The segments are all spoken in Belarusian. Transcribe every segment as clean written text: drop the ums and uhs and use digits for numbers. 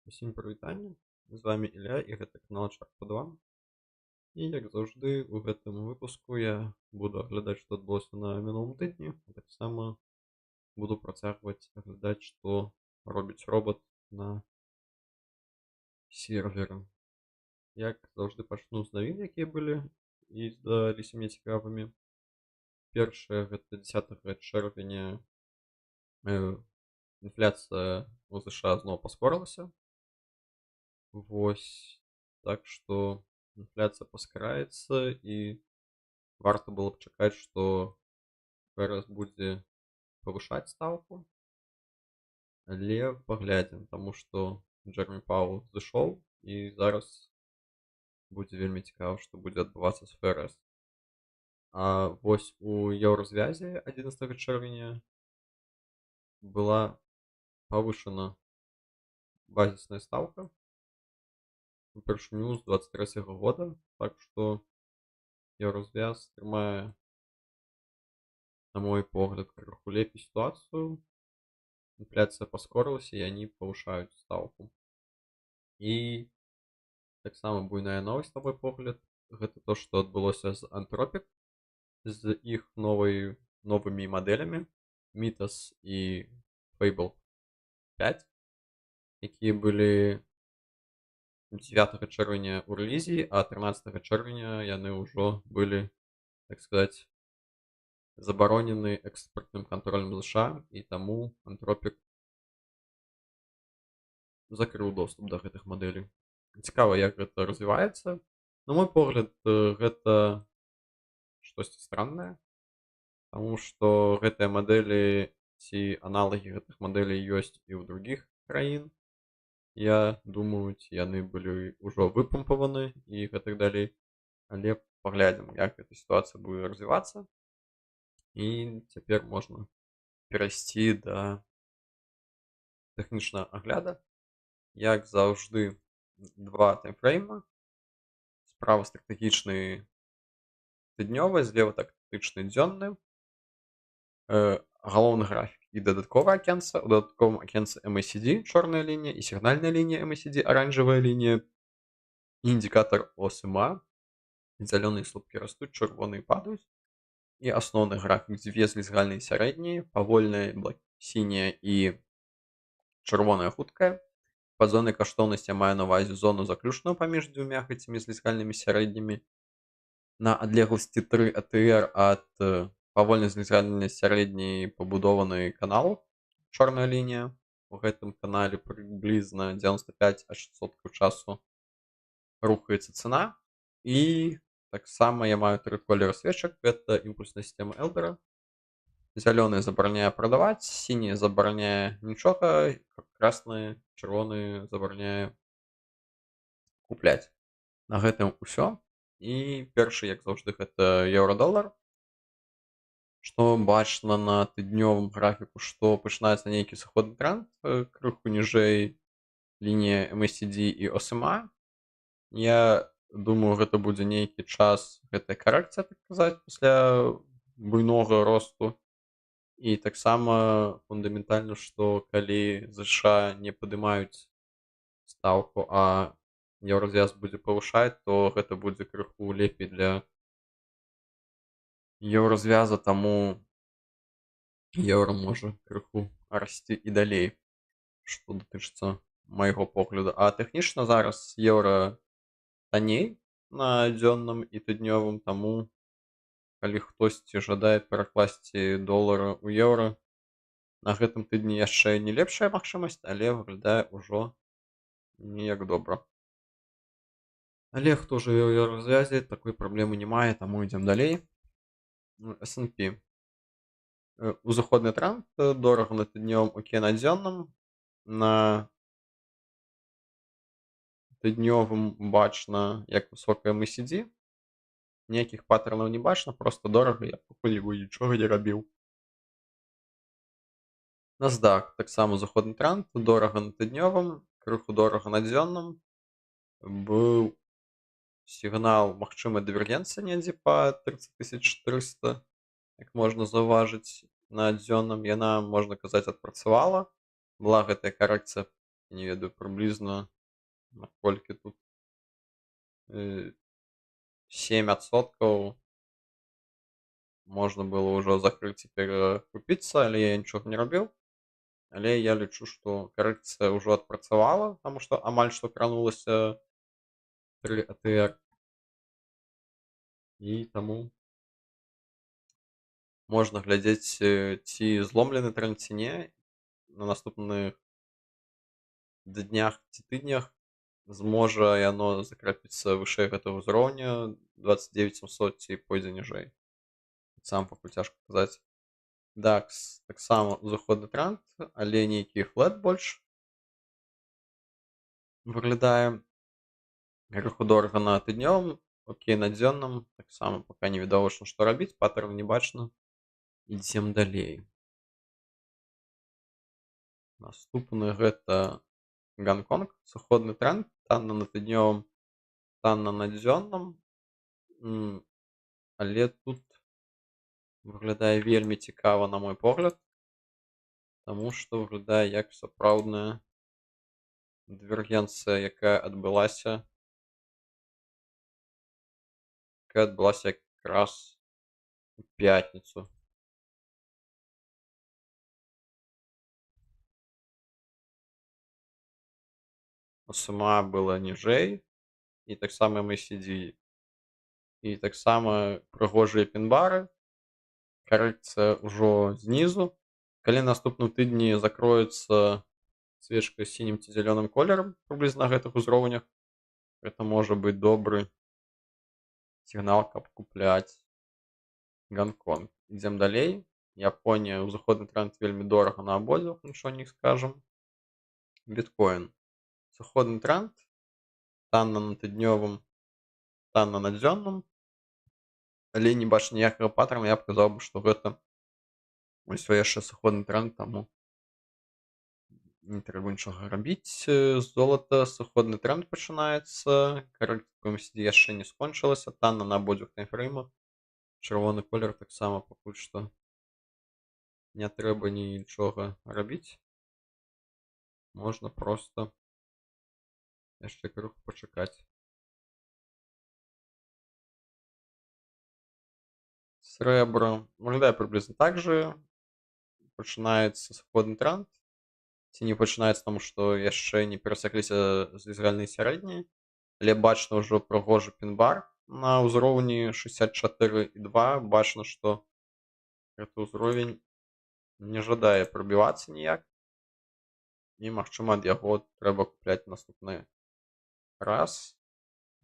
Усім прывітанне. З вами Ілля і гэта канал Чарпа 2. І як заўжды у гэтым выпуску я буду аглядаць, што адбылося на мінулым тыдні, а таксама буду працягваць аглядаць, што робіць робат на серверы. Як заўжды пачну з навін, якія былі і здаліся мне цікавымі. Першае гэта 10 чэрвеня інфляцыя ў ЗША зноў паскорылася. Вось, так што інфляцыя паскараецца і варта было б чакаць, што ФРС будзе павышаць стаўку, але паглядзім, таму што Джэрэмі Паўэл зышоў і зараз будзе вельмі цікава, што будзе адбывацца з ФРС. А вось у еўразвязе 11 чэрвеня была павышана базісная стаўка упершыню з 23 года, так што еўразвяз трымае, на мой погляд, крыху лепей сітуацыю. Інфляцыя паскорылася і яны павышаюць стаўку. І таксама буйная новасць, на мой погляд, гэта то, што адбылося з Антропік, з іх новымі мадэлямі Мітас і Фэйбл 5, якія былі 9 чэрвеня ў рэлізе, а 13 чэрвеня яны ўжо былі, так сказаць, забаронены экспартным кантролем ЗША, і таму Антропік закрыў доступ да гэтых мадэлей. Цікава, як гэта развіваецца. На мой погляд, гэта штосьці страннае, таму што гэтыя мадэлі ці аналагі гэтых мадэлей ёсць і ў другіх краін. Я думаю, яны былі ўжо выпампаваны і гэтак далей. Але паглядзім, як эта сітуацыя будзе развівацца. І цяпер можна перайсці да тэхнічнага агляда. Як заўжды, два таймфрейма. Справа стратэгічны тыднёвы, злева тактычны дзённы. Галоўны графік і дадатковае акенца. У дадатковым акенцы MACD, чорная лінія, і сігнальная лінія MACD, аранжавая лінія, і індыкатар OSMA. Зялёныя слупкі растуць, чырвоныя падаюць. І асноўны графік, дзве злізгальныя сярэднія, павольная сіняя і чырвоная хуткая. Пад зонай каштоўнасці я маю на ўвазе зону заключную паміж дзвюма гэтымі злізгальнымі сярэднімі на адлегласці 3 АТР ад павольнай злізгальнай сярэдняй пабудованы канал, чорная лінія. У гэтым канале прыблізна 95% часу рухаецца цана. І таксама я маю 3 колеры свечак. Гэта імпульсная сістэма Элдера. Зялёны забараняе прадаваць, сіні забараняе нічога, красны, чырвоны забараняе купляць. На гэтым усё. І першы, як заўжды, гэта еўра-долар. Што бачна на тыднёвым графіку, што пачынаецца нейкі сыходны тренд, крыху ніжэй лінія MACD і OSMA. Я думаю, гэта будзе нейкі час, гэтая карэкцыя, так казаць, пасля буйнога росту. І таксама фундаментальна, што калі ЗША не падымаюць стаўку, а еўразвяз будзе павышаць, то гэта будзе крыху лепей для еўразвяза, таму еўра можа крыху расці і далей, што датычыцца майго погляду. А тэхнічна зараз еўра танней на дзённым і тыднёвым, таму калі хтосьці жадае перакласці долары ў еўра, на гэтым тыдні яшчэ не лепшая магчымасць, але выглядае ўжо не як добра. Але хто жыве ў еўразвязе, такой праблемы не мае, таму ідзем далей. S&P. Узыходны тренд, дорага на тыднёвым, окей на дзённым. На тыднёвым бачна, як высокая MACD. Ніякіх паттернаў не бачна, проста дорага, я пакуль нічога не рабіў. NASDAQ таксама узыходны тренд, дорага на тыднёвым, крыху дорага на дзённым. Быў сігнал магчымай дывергенцыі недзе па 30400, як можна заўважыць на дзённым. Яна, можна казаць, адпрацавала. Была гэтая карэкцыя Не ведаю прыблізна наколькі тут 7% можна было ўжо закрыць і перакупіцца, але я нічога не рабіў. Але я лічу, што карэкцыя ўжо адпрацавала, таму што амаль што кранулася 3 ATR. І таму можна глядзець, ці зломлены тренд ці не. На наступных днях ці тыднях зможа яно закрапіцца вышэй гэтага ўзроўня 29700 ці пойдзе ніжэй. Таксама пакуль цяжка казаць. DAX таксама узыходны тренд, але нейкі флэт больш выглядае. Крыху дорага на тыднёвым, окей на дзённым. Таксама пака не відавочна, што рабіць, патэрн не бачна. Ідзем далей. Наступны гэта Гонконг, сыходны тренд, танна на тыднёвым, танна на дзённым. Але тут выглядае вельмі цікава, на мой погляд, таму што выглядае як сапраўдная дывергенцыя, якая адбылася якраз у пятніцу. SMA была ніжэй, і таксама MACD. І таксама прыгожыя пін-бары. Карэкцыя ўжо знізу. Калі наступным тыдні закроецца свечка з сінім ці зялёным колерам прыблізна на гэтых узроўнях, гэта можа быць добры сігнал, каб купляць Гонконг. Ідзем далей. Японія, узыходны тренд вельмі дорага на абодвух, нічого не скажам. Біткоін. Сыходны тренд, танна на тыднёвым, танна на дзённым. Але не бачу ніякага паттерна, я б казаў, што гэта усё яшчэ сыходны тренд, таму не трэба нічога рабіць. Золата, сыходны тренд пачынаецца. Карэкцыя па MACD яшчэ не скончылася. Танна на абодвух таймфреймах. Чырвоны колер таксама пакуль што не трэба нічога рабіць. Можна проста яшчэ крыху пачакаць. Срэбра выглядае прыблізна так жа. Пачынаецца сыходны тренд. Ці не пачынаецца, таму што яшчэ не перасекліся звязальныя сярэднія. Але бачна ўжо прыгожы пін-бар на ўзроўні 64,2. Бачна, што гэты ўзровень не жадае прабівацца ніяк. І, магчыма, ад яго трэба купляць наступны раз,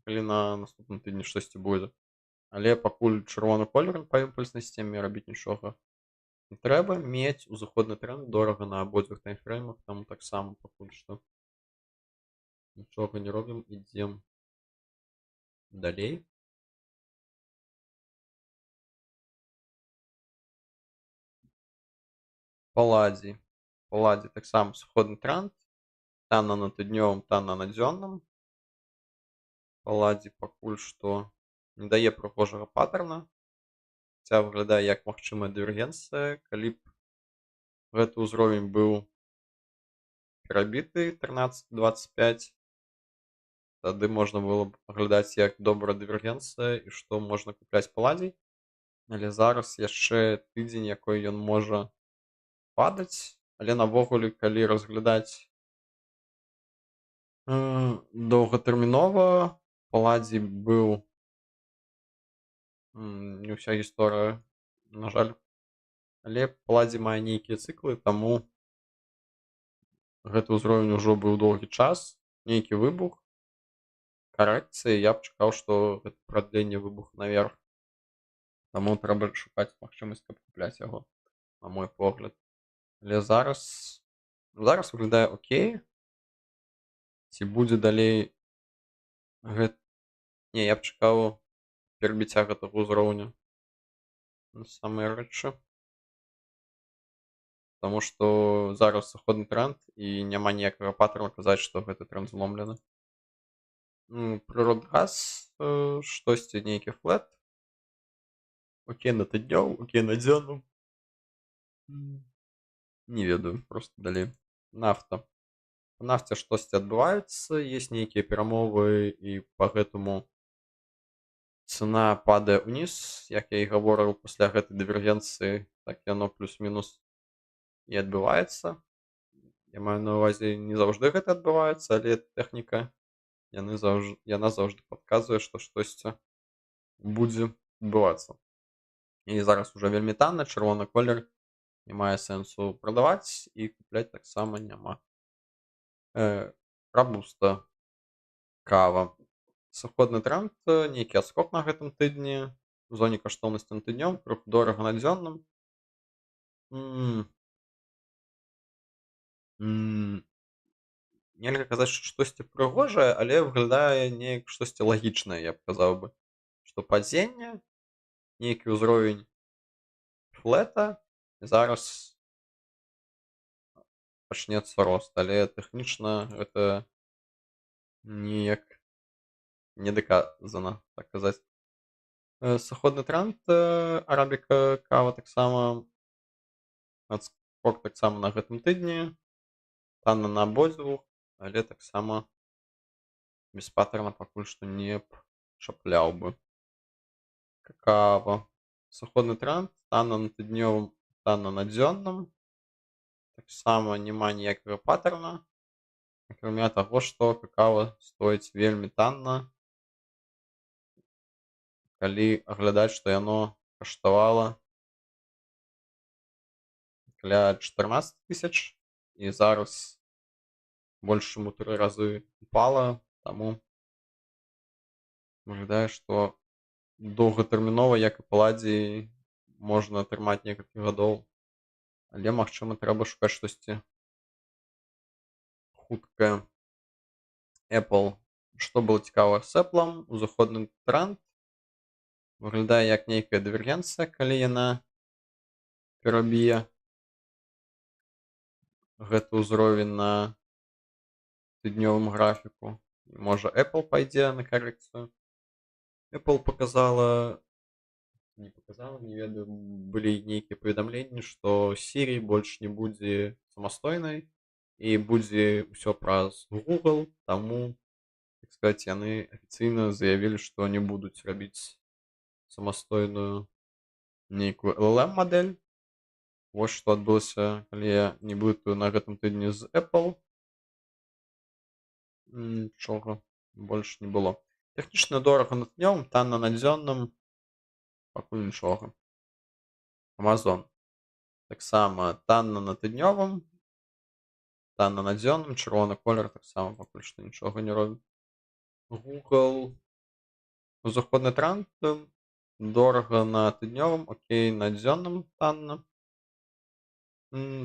калі на наступным тыдні штосьці будзе. Але пакуль чырвоны колер па імпульснай сістэме, рабіць нічога не трэба. Мець узыходны тренд дорага на абодвух таймфреймах, таму таксама пакуль што нічога не робім, ідзем далей. Паладзій. Паладзій таксама сыходны тренд, танна на тыднёвым, танна на дзённым. Паладзій пакуль што не дае прыгожага паттерна, хаця выглядае як магчымая дывергенцыя. Калі б гэты ўзровень быў перабіты 13,25, тады можна было б аглядаць як добрая дывергенцыя і што можна купляць паладзій. Але зараз яшчэ тыдзень, якой ён можа падаць. Але навогуле, калі разглядаць доўгатэрмінова, паладзій быў не ўся гісторыя, на жаль. Але паладзій мае нейкія цыклы, таму гэты ўзровень ужо быў доўгі час, нейкі выбух карэкцыі. Я б чакаў, што гэта прадленне выбуху наверх. Таму трэба шукаць магчымасць, каб купляць яго, на мой погляд. Але зараз выглядае окей. Ці будзе далей не, я б чакаў перабіцця гэтага ўзроўня на самыя рэчы. Таму што зараз сыходны тренд і няма ніякага паттерна казаць, што гэты тренд зломлены. Прыродгаз, штосьці, нейкі флэт. Окей на тыднёвым, окей на дзённым. Не ведаю, проста далей. Нафта. Па нафце штосьці адбываецца, ёсць нейкія перамовы, і па гэтаму цана падае ўніз. Як я і гаворыў, пасля гэтай дывергенцыі так яно плюс-мінус і адбываецца. Я маю на ўвазе, не заўжды гэта адбываецца, але тэхніка яна заўжды падказвае, што штосьці будзе адбывацца. І зараз ужо вельмі танна, чырвоны колер не мае сэнсу прадаваць, і купляць таксама няма. Рабуста, кава. Сыходны тренд, нейкі адскок на гэтым тыдні. У зоне каштоўнасці на тыднём, крыху дорага на дзённым. М, м, Нельга казаць, што штосьці прыгожае, але выглядае неяк штосьці лагічнае, я б казаў бы. Што падзенне, нейкі ўзровень флэта, і зараз пачнецца рост, але тэхнічна гэта ніяк не даказана, так казаць. Сыходны тренд, арабіка, кава таксама, адскок таксама на гэтым тыдні, танна на абодвух, але таксама без паттерна пакуль што не б чапляў бы. Какава. Сыходны тренд, танна на тыднёвым, танна на дзённым. Таксама няма ніякага паттерна, акрамя таго, што какава стоіць вельмі танна, калі аглядаць, што яно каштавала каля 14 000, і зараз больш чым у 3 разы упала, таму выглядае, што доўгатэрмінова, як і паладзій, можна атрымаць некалькі гадоў, але, магчыма, трэба шукаць штосьці хуткае. Apple. Што было цікава з Apple? Узыходны тренд выглядае як нейкая дывергенцыя, калі яна пераб'е гэты ўзровень на тыднёвым графіку. Можа, Apple пайдзе на карэкцыю. Apple показала, не показала, не ведаю, былі нейкія паведамленні, што Siri больш не будзе самастойнай і будзе ўсё праз Google, таму, так сказаць, яны афіцыйна заявілі, што не будуць рабіць самастойную нейкую LLM мадэль. Вось што адбылося, калі я не блытаю, на гэтым тыдні з Apple. Нічога больш не было. Тэхнічна дорага на днём, танна на дзённым, пакуль нічога. Amazon. Таксама танна на тыднёвым, танна на дзённым, чырвоны колер таксама пакуль што нічога не робіць. Google. Узыходны тренд, дорага на тыднёвым, окей, на дзённым танна.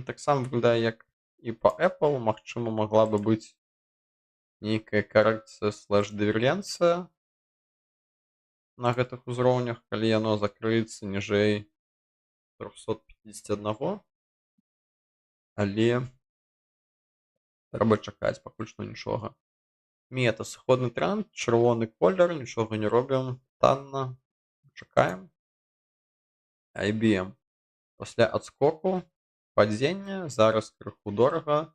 Таксама выглядае як і па Apple, магчыма, магла бы быць нейкая карэкцыя слэш-дывергенцыя на гэтых узроўнях, калі яно закрыецца ніжэй 351, але трэба чакаць, пакуль што нічога. Мета. Сыходны тренд, чырвоны колер, нічога не робім, танна, чакаем. IBM. Пасля адскоку падзення, зараз крыху дорага.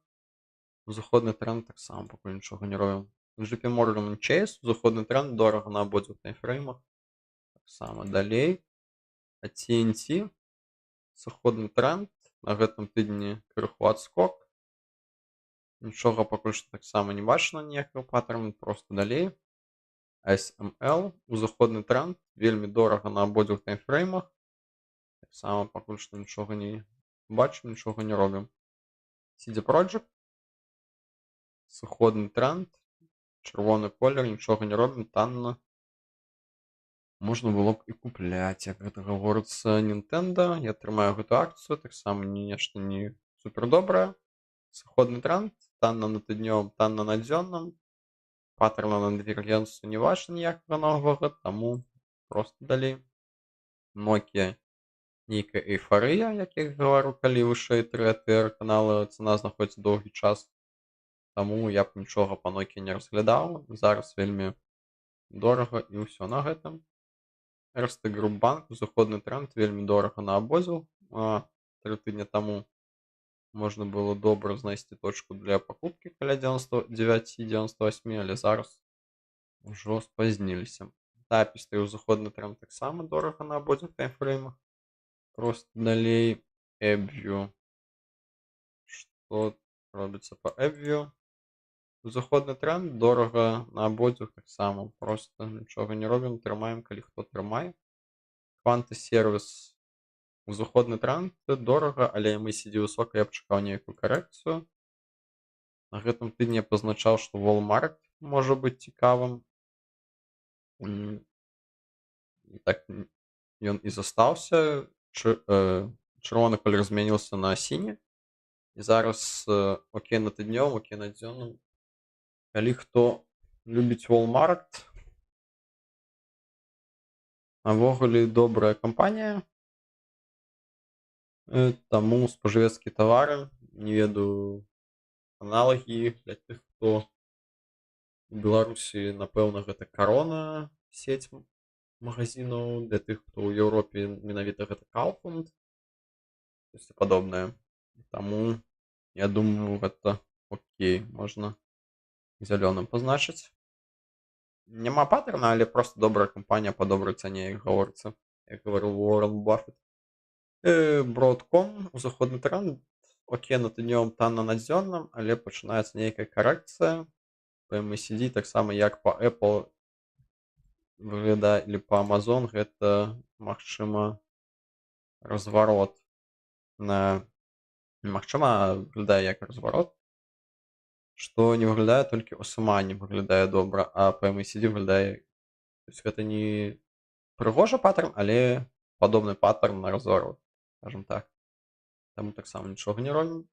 Узыходны тренд таксама пакуль нічога не робім. JP Morgan Chase. Узыходны тренд, дорага на абодвух таймфреймах. Таксама далей. TNT. Сыходны тренд, на гэтым тыдні крыху адскок. Нічога пакуль што таксама не бачна, ніякага паттерну, проста далей. SML. Узыходны тренд, вельмі дорага на абодвух таймфреймах. Таксама пакуль што нічога не бачым, нічога не робім. CD Projekt. Сыходны тренд, чырвоны колер, нічога не робім, танна. Можна было б і купляць, як гэта гаворыцца, Nintendo. Я трымаю гэту акцыю, таксама нешта не супер добрае. Сыходны тренд, танна на тыднёвым, танна на дзённым. Паттерна на дывергенцыю не бачна ніякага новага, таму проста далей. Nokia. Нейкая эйфарыя, як я гавару, калі вышэй 3 ATR канала цана знаходзіцца доўгі час. Таму я б нічога па Nokia не разглядаў. Зараз вельмі дорага і ўсё на гэтым. Erste Group Bank. Узыходны тренд, вельмі дорага на абодвух. 3 тыдня таму можна было добра знайсці точку для пакупкі каля 99-98, але зараз ужо спазніліся. Тапісты і ўзыходны тренд таксама дорага на абодвух таймфреймах. Просто далей Эбвью. Што робіцца па Эбвью? Узыходны тренд дорага на абодвух таксама. Просто нічога не робім, трымаем, калі хто трымае. Кванты сервіс. Узыходны тренд дорага, але MACD высока, я б чакаў нейкую карэкцыю. На гэтым тыдні я пазначаў, што Walmart можа быць цікавым. І так ён і застаўся. Чырвоны колер змяніўся на сіні. І зараз окей на тыднёвым, окей на дзённым. Калі хто любіць Walmart, навогуле добрая кампанія. Таму спажывецкія тавары, не ведаю аналагі для тых, хто у Беларусі, напэўна, гэта Карона, сеть магазинаў, для тых, хто ў Еўропе менавіта гэта Kaufland, і падобнае. Таму я думаю, гэта окей, можна зялёным пазначыць. Няма паттерна, але просто добрая кампанія па добрай цане, як гаворыцца, як гаварыў Уоррен Баффет. Broadcom, узыходны тренд, окей на тыднёвым, танна на дзённым, але пачынаецца нейкая карэкцыя. Па MACD, таксама як па Apple выглядае, или па Amazon, гэта, магчыма, разварот. Магчыма, выглядае як разварот, што не выглядае толькі ў SMA не выглядае добра, а па MACD выглядае... То есть гэта не прыгожы паттерн, але падобны паттерн на разварот, скажем так. Таму таксама нічога не робім.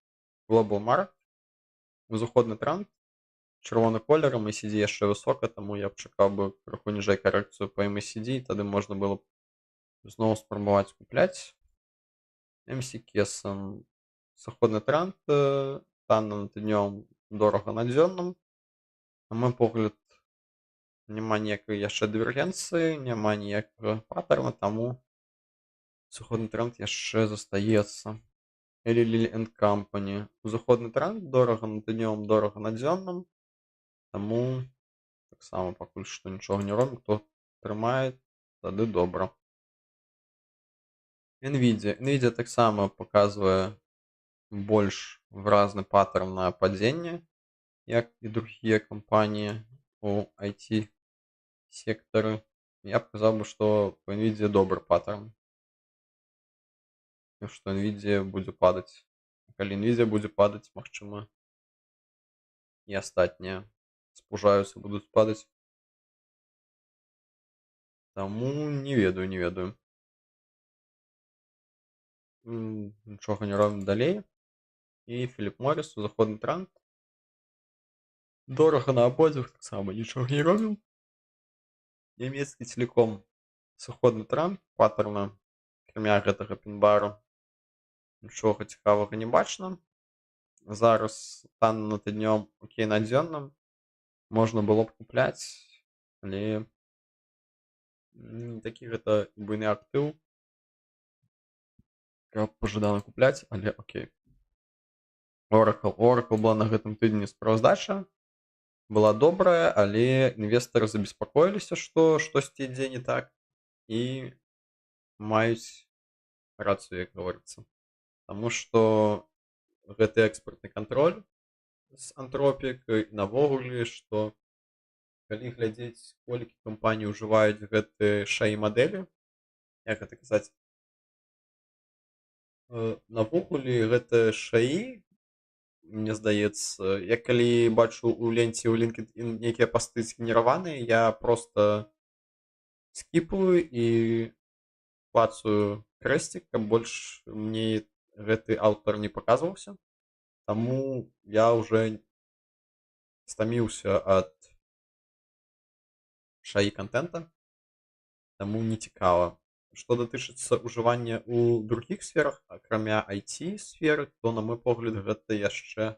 Global Market, узыходны тренд, чырвоны колер, MACD яшчэ высока, таму я б чакаў бы крыху ніжэй карэкцыю па MACD, тады можна было б зноў спрабаваць купляць. MC Kesson, сыходны тренд, танна на тыднёвым, дорага на дзённым. На мой погляд, няма ніякай яшчэ дывергенцыі, няма ніякага паттерна, таму сыходны тренд яшчэ застаецца. Eli Lilly and Company, узыходны тренд, дорага на тыднёвым, дорага на дзённым. Таму таксама пакуль што нічога не робім, хто трымае, тады добра. Nvidia таксама паказвае больш выразны паттерн на падзенне, як і другія кампаніі у IT-сектары. Я б казаў бы, што па Nvidia добры паттерн. І што Nvidia будзе падаць. Калі Nvidia будзе падаць, магчыма, і астатнія спужаюцца, будуць падаць. Таму не ведаю. Нічога не робім далей. І Philip Morris, узыходны тренд. Дорага на абодвух, таксама нічога не робім. Нямецкі Telecom, сыходны тренд, паттерна, акрамя гэтага пін-бару, нічога цікавага не бачна. Зараз танна на тыднём, окей на дзённым. Можна было б купляць, але не такі гэта буйны актыў, каб пажадана купляць, але окей. Oracle была на гэтым тыдні справаздача, была добрая, але інвестары забеспакоіліся, што штосьці ідзе не так, і маюць рацыю, як гаворыцца. Таму што гэты экспартны кантроль з Anthropic, навогуле, што калі глядзець, колькі кампаній ўжываюць гэты шаі-мадэлі, як гэта казаць, навогуле гэта шаі, мне здаецца, я калі бачу ў ленце ў LinkedIn нейкія пасты згенераваныя, я проста скіпаю і клацаю крэсцік, каб больш мне гэты аўтар не паказваўся. Таму я ўжо стаміўся ад шаі-кантэнта, таму не цікава. Што датычыцца ўжывання ў другіх сферах, акрамя IT-сферы, то, на мой погляд, гэта яшчэ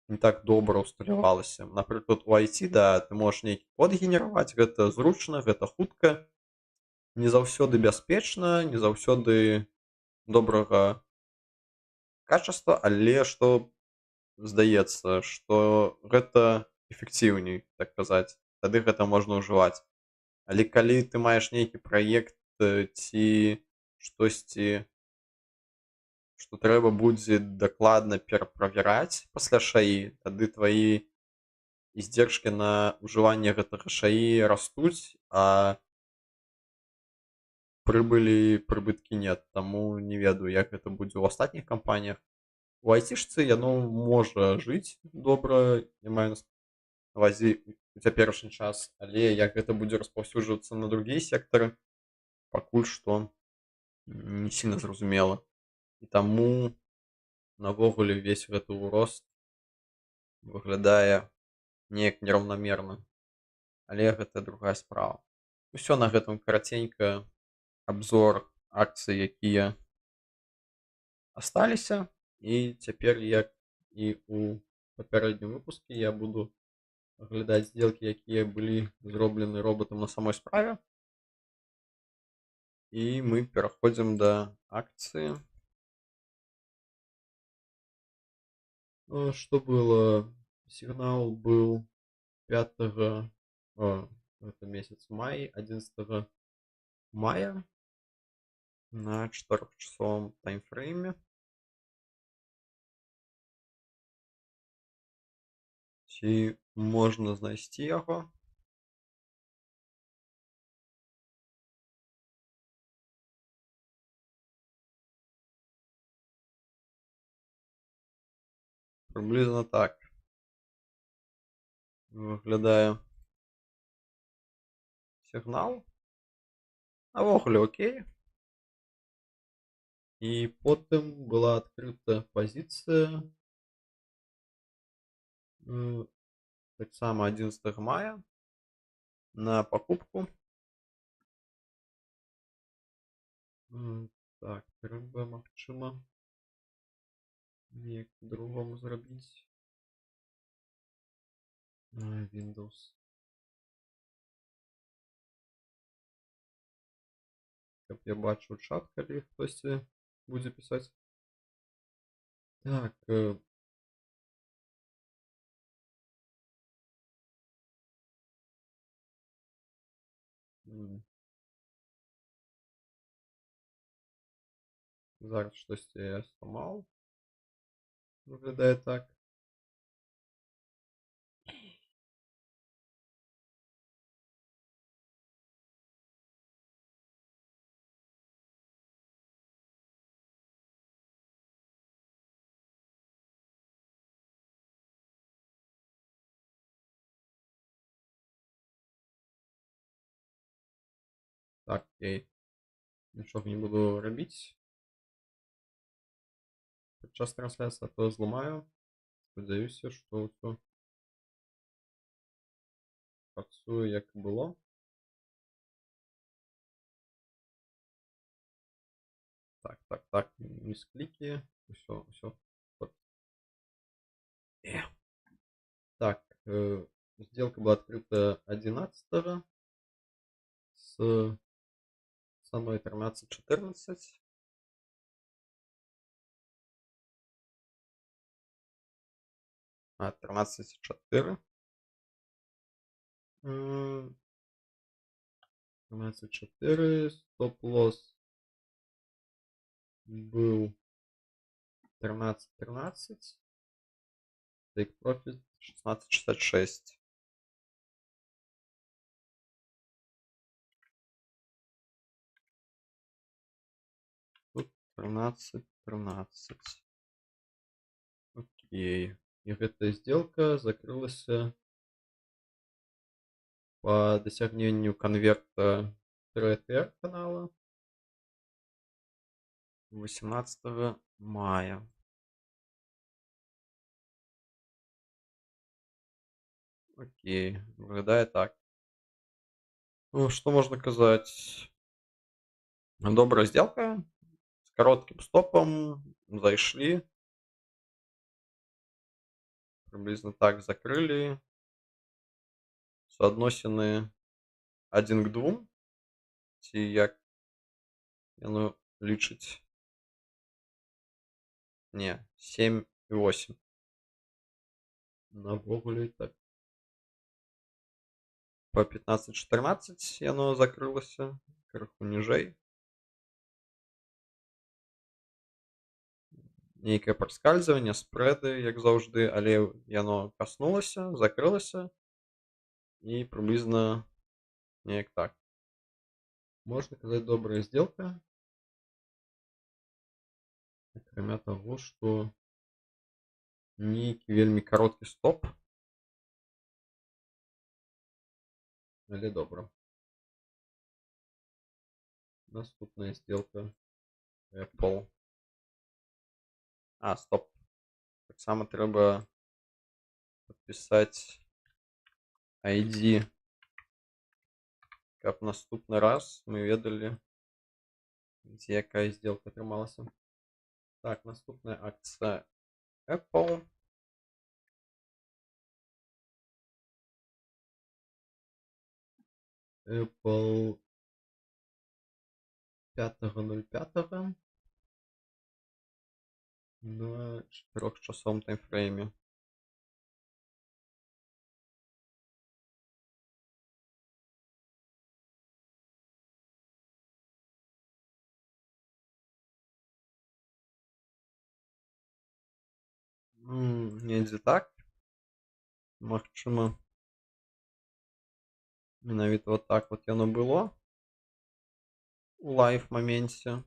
не так добра ўсталявалася. Напрыклад, у IT, да, ты можаш нейкі код генераваць, гэта зручна, гэта хутка, не заўсёды бяспечна, не заўсёды добрага качества, але што здаецца, што гэта эфектыўней, так казаць. Тады гэта можна ўжываць. Але калі ты маеш нейкі праект, ці штосьці, што трэба будзе дакладна пераправяраць пасля шаі, тады тваі издержкі на ўжыванне гэтага шаі растуць, а прыбыткі нет. Таму не ведаю, як гэта будзе ў астатніх кампаніях. У айцішцы яно можа жыць добра, я маю на ўвазе у цяперашні час, але як гэта будзе распаўсюджвацца на другія сектары, пакуль што не сильна зразумела. І таму навогуле ўвесь гэты ўрост выглядае неяк нераўнамерна. Але гэта другая справа. Усё на гэтым караценька абзор акцый, якія асталіся. І цяпер, як і ў папярэднім выпуску, я буду аглядаць здзелкі, якія былі зроблены робатам на самой справе. І мы пераходзім да акцыі. Что было? Сигнал был 5 это месяц май, 11 мая на 4-часовом таймфрейме. Ці можна знайсці яго? Прыблізна так выглядае сігнал. Навогуле окей. І потым была адкрыта пазіцыя таксама 11 мая на пакупку. Так, трэба, магчыма, неяк по-другому зрабіць. Windows. Каб я бачыў чат, калі хтосьці будзе пісаць. Так, зараз штосьці я сломаў. Выглядае так. Так, окей. Нічога не буду рабіць падчас трансляцыі, а то зламаю. Спадзяюся, што ўсё працуе як было. Так, місклікі, усё. Так, сделка была открыта 11 с ценой 13.14. А, 13.4. 13.4. Стоп-лосс был 13.13. Take profit 16.66. Тут 13.13. Окей. И эта сделка закрылась по досягнению конверта TRTR канала 18 мая. Окей, выглядае так. Ну, што можна казаць? Добрая сделка. С коротким стопом зайшлі. Приблизно так закрыли. Соадносіны 1 к 2. Ці як яно лічыць. Не, 7,8. Навогуле так. По 15-14 яно закрылася, крыху ніжэй. Нейкае праскальзыванне, спрэды, як заўжды, але яно каснулася, закрылася і прыблізна неяк так. Можна казаць, добрая сделка. Акрамя таго, што нейкі вельмі кароткі стоп. Але добра. Наступная сделка Apple. Стоп. Таксама трэба падпісаць ID, каб наступны раз мы ведалі, дзе якая сделка атрымалася. Так, наступная акцыя Apple. Apple 5.05 на 4-часовым таймфрейме. Недзе так. Магчыма, менавіта вот так вот яно было у лайв-маменце.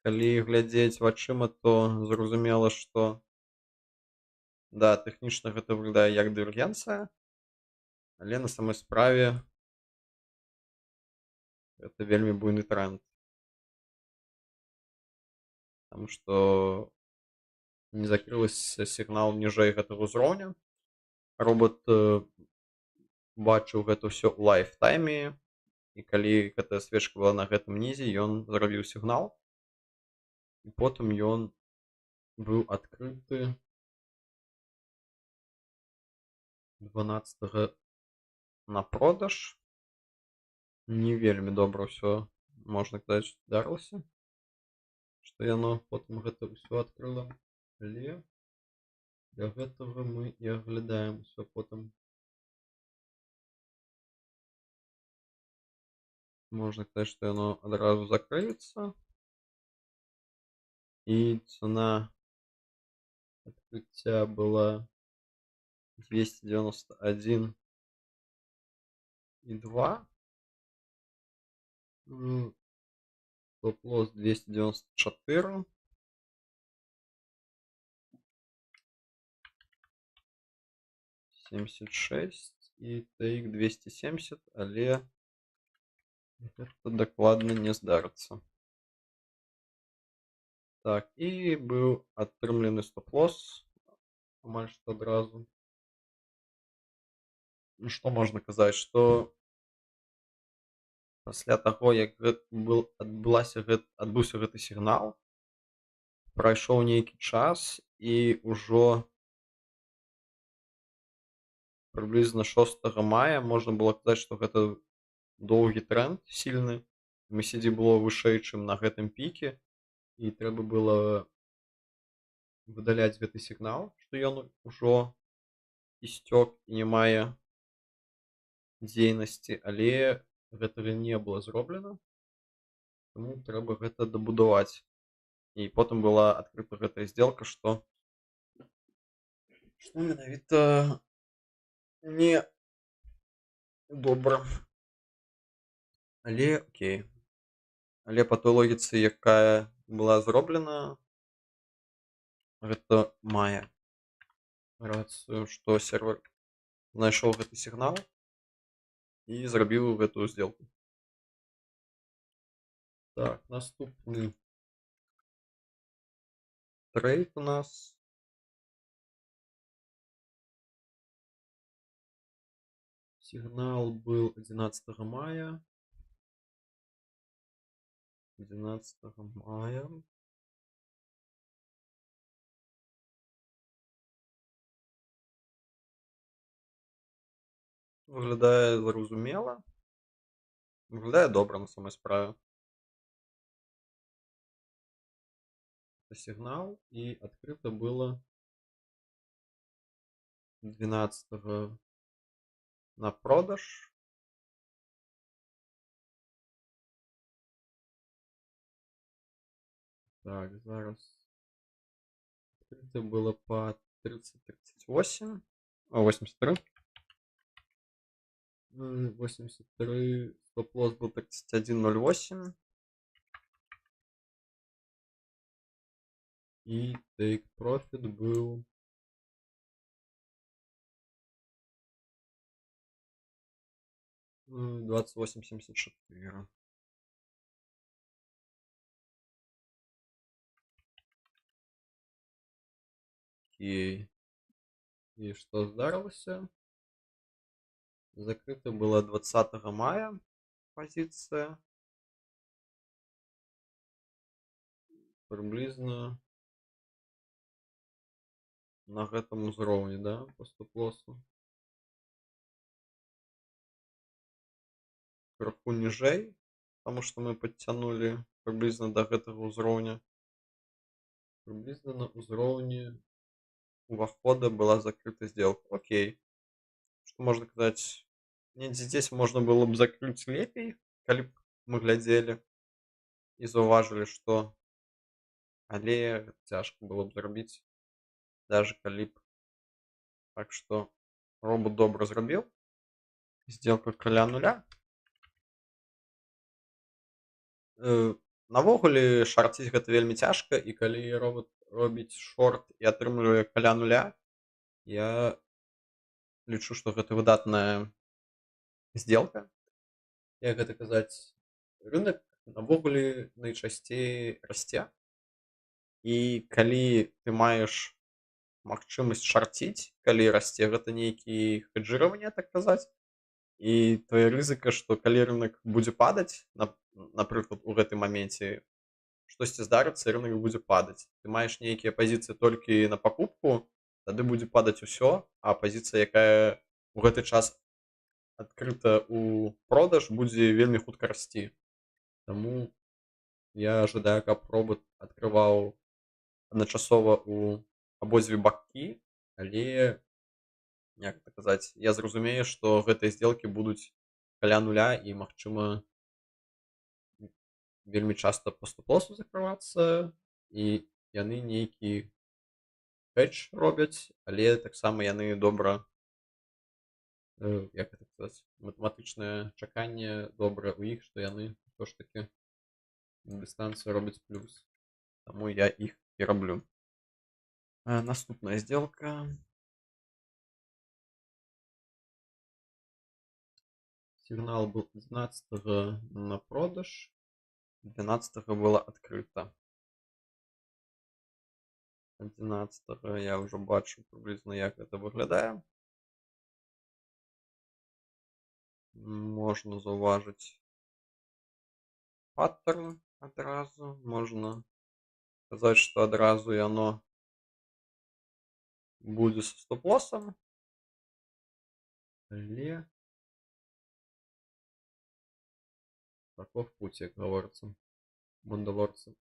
Калі глядзець вачыма, то зразумела, што да, тэхнічна гэта выглядае як дывергенцыя, але на самой справе гэта вельмі буйны тренд. Таму што не закрылася сігнал ніжэй гэтага ўзроўня. Робот бачыў гэта ўсё ў лайфтайме, і калі гэтая свечка была на гэтым нізе, ён зрабіў сігнал, і потым ён быў адкрыты 12 на продаж. Не вельмі добра ўсё, можна казаць, здарылася, што яно потым гэта ўсё адкрыла, але для гэтага мы і аглядаем усё потым. Можна казаць, што яно адразу закрыецца, і цана адкрыцця была 291,2. Стоп-лосс 294. Семьдесят шесть і TX 270, але гэта дакладна не здарыцца. Так, і быў атрымлены стоп-лосс амаль што адразу. Ну, што можна казаць, што пасля таго, як адбыўся гэты сігнал, прайшоў нейкі час, і ўжо прыблізна 6 мая можна было казаць, што гэта доўгі тренд сильны. MACD было вышэй, чым на гэтым піке, і трэба было выдаляць гэты сігнал, што ён ужо істёк і не мае дзейнасці, але гэтага не было зроблена, таму трэба гэта дабудаваць. І потым была адкрыта гэтая сделка, што менавіта не добра. Але окей. Але па той логіцы, якая была зроблена, гэта мае рацыю, што сервер знайшоў гэты сігнал і зрабіў гэтую сделку. Так, наступны трейд у нас. Сигнал был 11 мая. 11 мая. Выглядае зразумела. Выглядае добра на самой справе. сигнал, и открыто было 12 на продаж. Так, зараз. Открыто было по 30-38. 83. 83. Стоп-лосс был 31.08. И take profit был 28.74. Окей. И что здарилося? Закрыто было 20 мая позиция. Приблизно на гэтым узроўні, да, по стоп-лоссу. Крыху ніжэй, потому что мы подтянули приблизно до гэтага узроўня. Приблизно на узроўні увахода была закрыта сделка. Окей. Что можно сказать? Недзе здесь можно было бы закрыть лепей, калі б мы глядзелі і заўважылі, што але цяжка было б зрабіць, даже калі б. Так что робот добра зрабіў. Сделка каля нуля. Навогуле шарціць гэта вельмі цяжка, і калі робот робіць шорт і атрымлівае каля нуля, я лічу, што гэта выдатная сделка. Як гэта казаць, рынок навогуле найчасцей расце. І калі ты маеш магчымасць шарціць, калі расце, гэта нейкі хеджыраванне, так казаць. І твоя рызыка, што калі рынок будзе падаць, напрыклад, у гэтым маменце штосьці здарыцца, рынок будзе падаць. Ты маеш нейкія пазіцыі толькі на пакупку, тады будзе падаць усё, а пазіцыя, якая ў гэты час адкрыта ў продаж, будзе вельмі хутка расці. Таму я жадаю, каб робот адкрываў адначасова ў абодзве бакі, але, як это казаць, я зразумею, што гэтыя здзелкі будуць каля нуля і, магчыма, вельмі часта па стоп-лоссу закрывацца, і яны нейкі хедж робяць, але таксама яны добра, як это казаць, матэматычнае чаканне добрае ў іх, што яны ўсё ж такі на дыстанцыю робяць плюс. Таму я іх і раблю. Наступная сделка. Сигнал был 11 на продаж, 12 было открыто. 11 я уже бачу приблизно, як это выглядае. Можна заўважыць паттерн адразу. Можна сказаць, што адразу яно будзе са стоп-лоссом. Але таков путь, як гаворыцца, мандалорцы.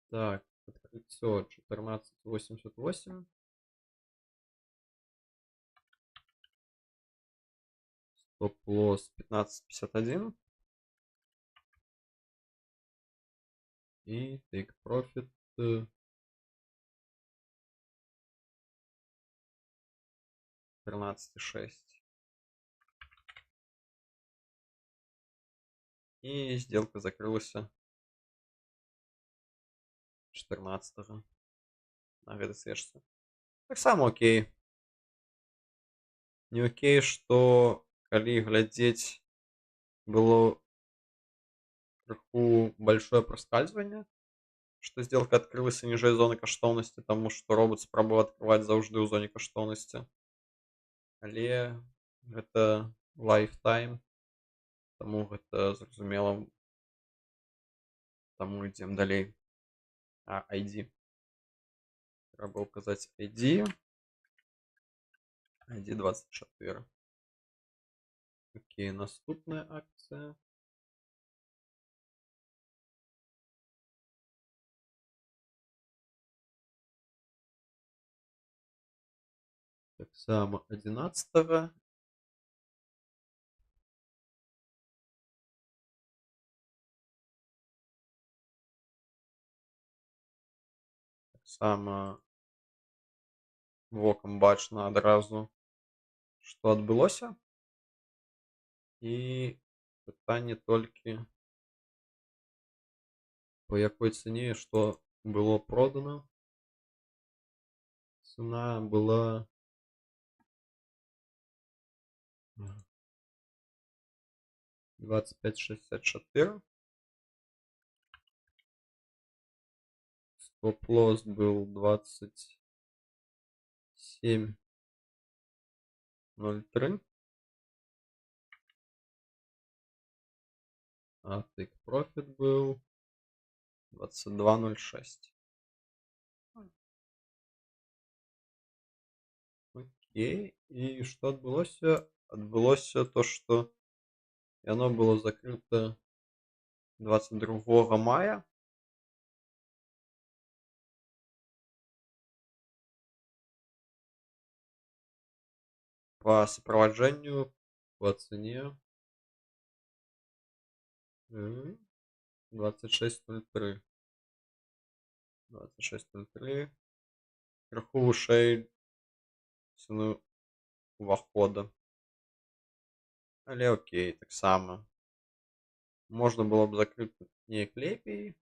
Так, открыццё 14.88. Стоп-лосс 15.51. И take profit 13.6. И сделка закрылась 14 на гэтай свечцы. Таксама окей. Не окей, што калі глядзець, было крыху большое проскальзывание, што сделка открылася ніжэй зоны каштоўнасці, таму што робот спрабаваў адкрываць заўжды ў зоне каштоўнасці. Але гэта lifetime, таму гэта зразумела. Таму ідзем далей. ID. Трэба указаць ID. ID 24. Окей, наступная акція. само 11. Так само вокам бачна адразу, што адбылося. І пытанне толькі, по якой цане што было продано. Цена была 25,64. Стоп-лосс был 27,03. А take profit был 22,06. Окей. І што адбылося? Адбылося то, што яно было закрыта 22 мая. По суправаджэнню по цане 26,03. 26,03. Крыху вышэй цены увахода. Але окей, таксама. Можна было б закрыць неяк лепей.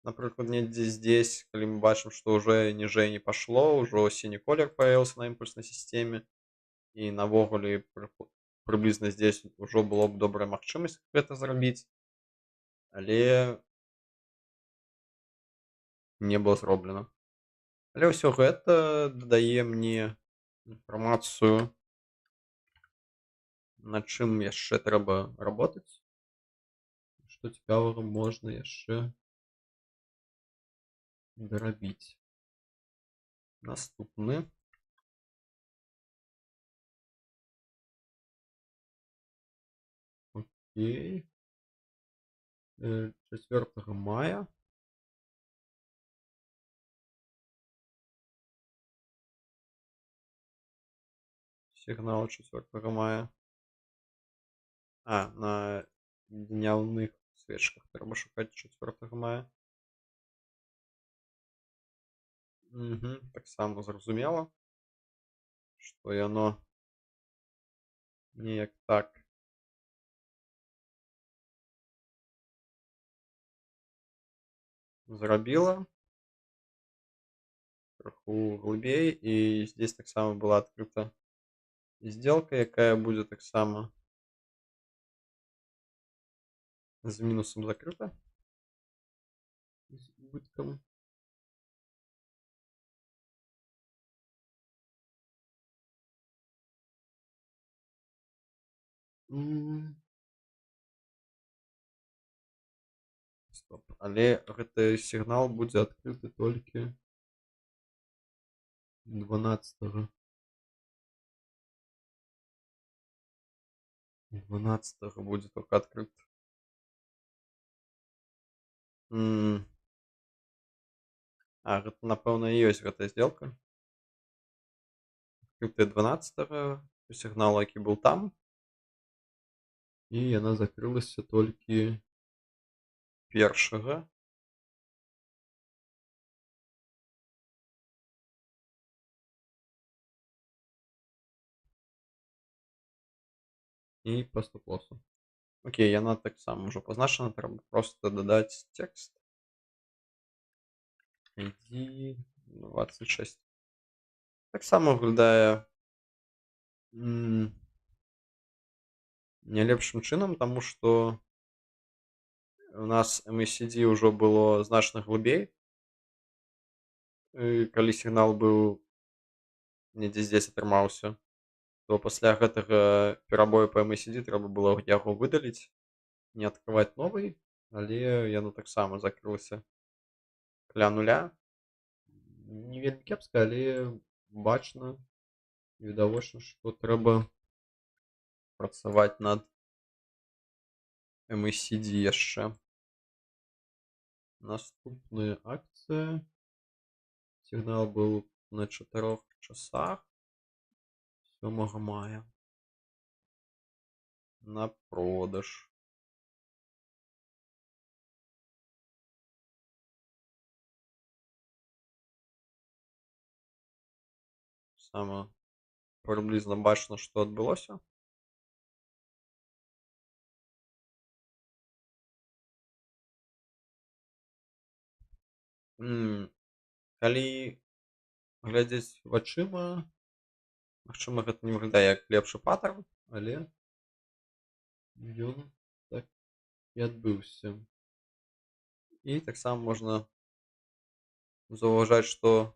Напрыклад, недзе здесь, калі мы бачым, што ўжо ніжэй не пашло, ўжо сіні колер паявіўся на імпульснай сістэме. І навогуле прыблізна здесь ўжо было б добрая магчымасць гэта зрабіць. Але не было зроблена. Але ўсё гэта дадае мне інфармацыю, над чым яшчэ трэба работаць. Што цікавага можна яшчэ дарабіць. Наступны. Окей. 4 мая. Сигнал 4 мая. На дневных свечках трэба шукаць 4 мая. Таксама зразумела, што яно неяк так зрабіла крыху глыбей, і здесь таксама была адкрыта сделка, якая будзе таксама з мінусам закрыта, з убыткам. Стоп. Але гэты сігнал будзе адкрыты толькі 12 будзе только адкрыт. Гэта, напэўна, і ёсць гэтая сделка. Адкрытая 12 сігнал, які быў там. І яна закрылася толькі 1. І по стоп-лосу. Окей, яна таксама ўжо пазначана, трэба проста дадаць тэкст. ID 26. Таксама выглядае не лепшым чынам, таму што у нас MACD ўжо было значна глыбей. Калі сігнал быў недзе здесь атрымаўся, то пасля гэтага перабою по MACD трэба было яго выдаліць, не адкрываць новый, але яно таксама закрылася каля нуля. Не вельмі кепска, але бачна, відавочна, што трэба працаваць над MACD яшчэ. Наступная акцыя. Сігнал быў на 4 часах. 7 мая. На продаж. Саме приблизно бачно, што адбылося. Калі глядзець вачыма, магчыма, гэта не выглядае як лепшы паттерн, але ён так і адбыўся. І таксама можна заўважаць, што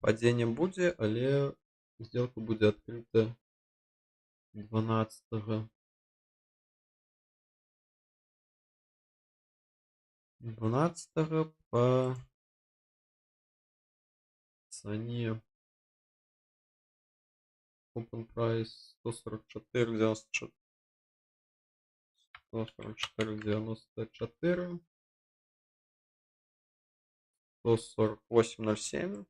падзенне будзе, але сделка будзе адкрыта 12 па цане open price 144,94, 148,07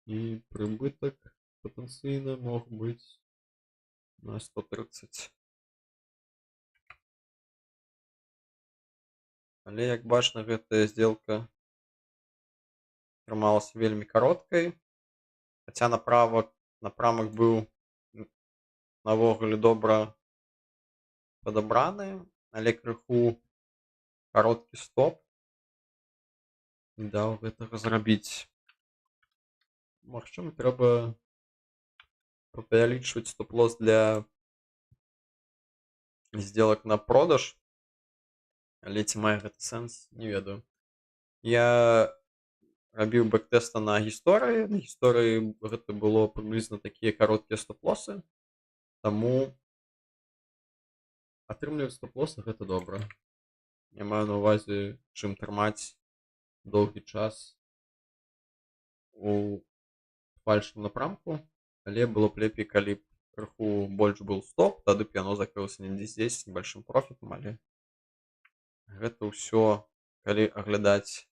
і прыбытак патэнцыйна мог быць на 130. Але як бачна, гэтая сделка трымалася вельмі кароткай, хаця напрамак быў навогуле добра падабраны, але крыху кароткі стоп не даў гэтага зрабіць. Магчыма, трэба павялічваць стоп-лосс для сделак на продаж, але ці мае гэта сэнс, не ведаю. Я рабіў бэктэста на гісторыі. На гісторыі гэта было прыблізна такія кароткія стоп-лосы, таму атрымліваць стоп-лосы гэта добра. Я маю на ўвазе, чым трымаць доўгі час у фальшным напрамку, але было б лепей, калі б крыху больш быў стоп, тады б яно закрылася недзе здесь з небольшим профітам, але гэта ўсё, калі аглядаць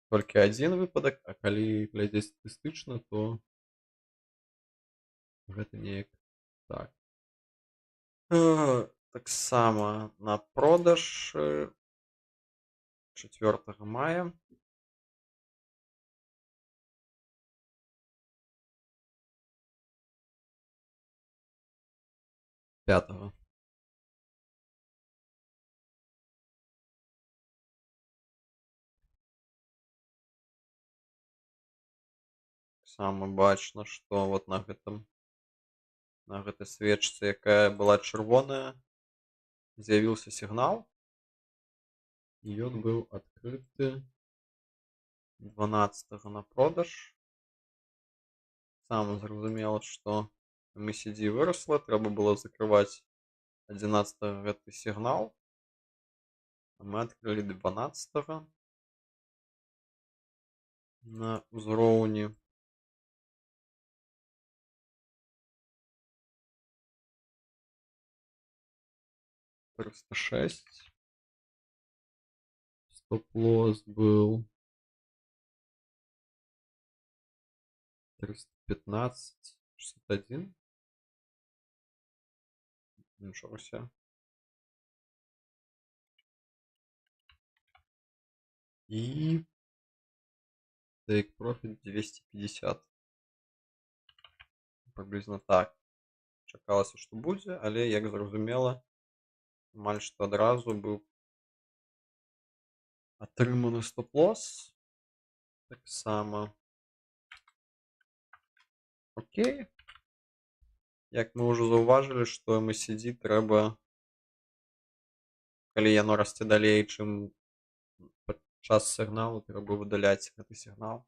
толькі адзін выпадак, а калі глядзець статыстычна, то гэта неяк так. Таксама на продаж 4 мая. Пятого. Таксама бачна, што вот на гэтай свечцы, якая была чырвоная, з'явіўся сігнал, і ён быў адкрыты 12 на продаж. Сам зразумела, што MACD вырасла, трэба было закрываць 11 гэты сігнал, а мы адкрылі 12 на ўзроўні 306. Стоп-лосс был 315,61. Ничего себе. И take profit 250. Приблизно так. Чакалася, што будзе, але, як зразумела, амаль што адразу быў атрыманы стоп-лосс. Таксама окей. Як мы ўжо заўважылі, што MACD трэба, калі яно расце далей, чым падчас сігналу, трэба выдаляць гэты сігнал.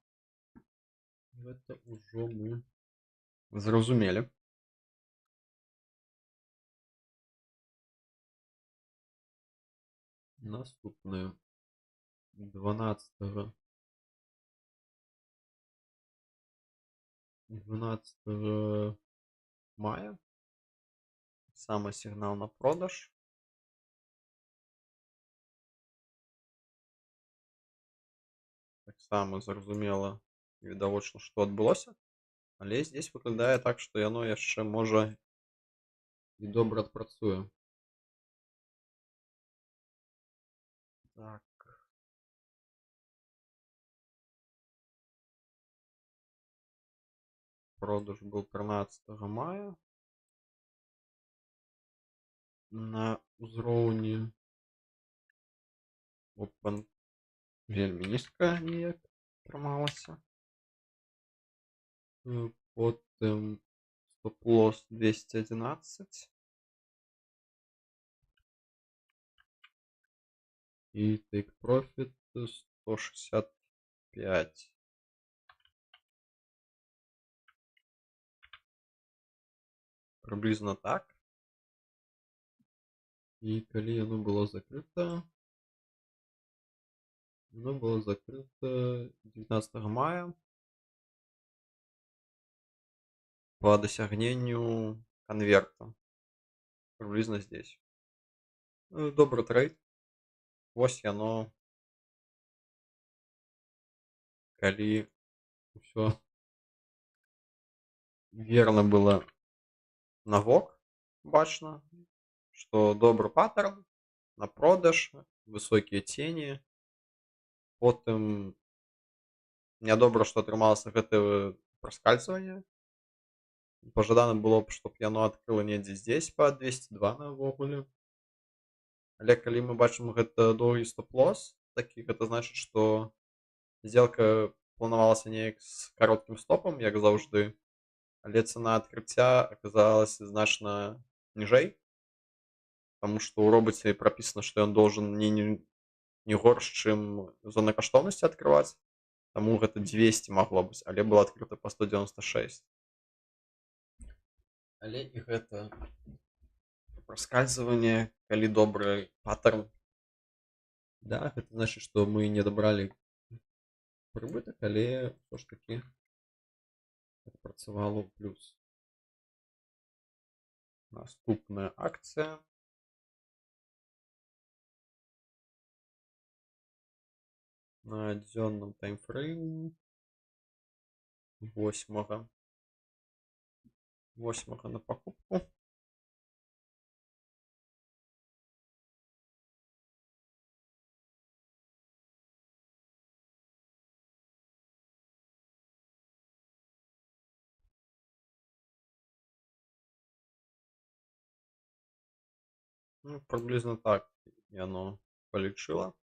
Гэта ўжо мы зразумелі. Наступны 12 мая. Саме сигнал на продаж. Так само зразумела, відавочна, што адбылося. Але здесь выглядае так, што яно яшчэ можа і добра адпрацуе. Так. Продаж был 13 мая. На ўзроўні Open вельмі нізка неяк трымалася. Потым стоп-лосс 211 и take profit 165. Приблизно так. И калі яно было закрыто 19 мая по дасягненню конверта. Приблизно здесь. Добрый трейд. Вось яно. Калі ўсё верно было навок, бачна, што добры паттерн на продаж, высокія цені. Потым нядобра, што атрымалася гэта праскальзыванне. Пажадана было б, чтоб яно адкрыла недзе здесь па 202 навогуле. Але калі мы бачым гэта доўгі стоп-лосс, такі гэта значыць, што сделка планавалася неяк з кароткім стопам, як заўжды, але цана адкрыцця аказалася значна ніжэй, таму што ў робаце прапісана, што ён должен не горш, чым зона каштоўнасці адкрываць. Таму гэта 200 магло быць, але было адкрыта па 196. Але і гэта праскальзыванне, калі добры паттерн. Да, гэта значыць, што мы не дабралі прыбытак, але ўсё ж такі працавала ў плюс. Наступная акцыя. На дзённым таймфрейме 8 на покупку. Приблизно так яно палічыла.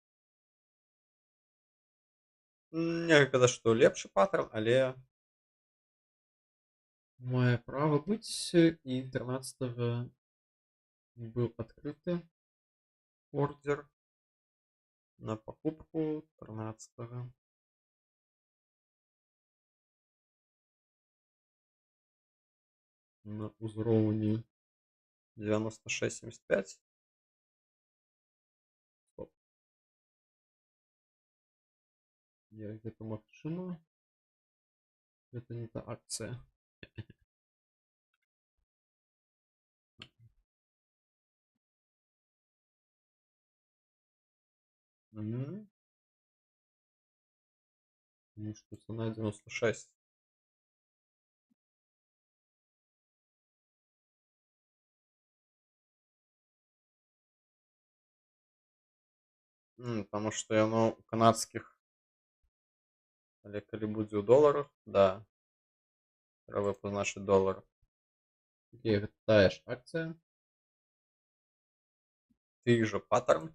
Не казаць, што лепшы паттерн, але мае права быць. І 13 был открыты ордер на покупку 13 на ўзроўні 96.75. Стоп. Гэта магчыма. Это не та акцыя. Потому что цена 96. Потому что яно у канадскіх. Але калі будзе ў доларах, да, трэба пазначыць долар. Гэта тая ж акцыя. Ты же паттерн.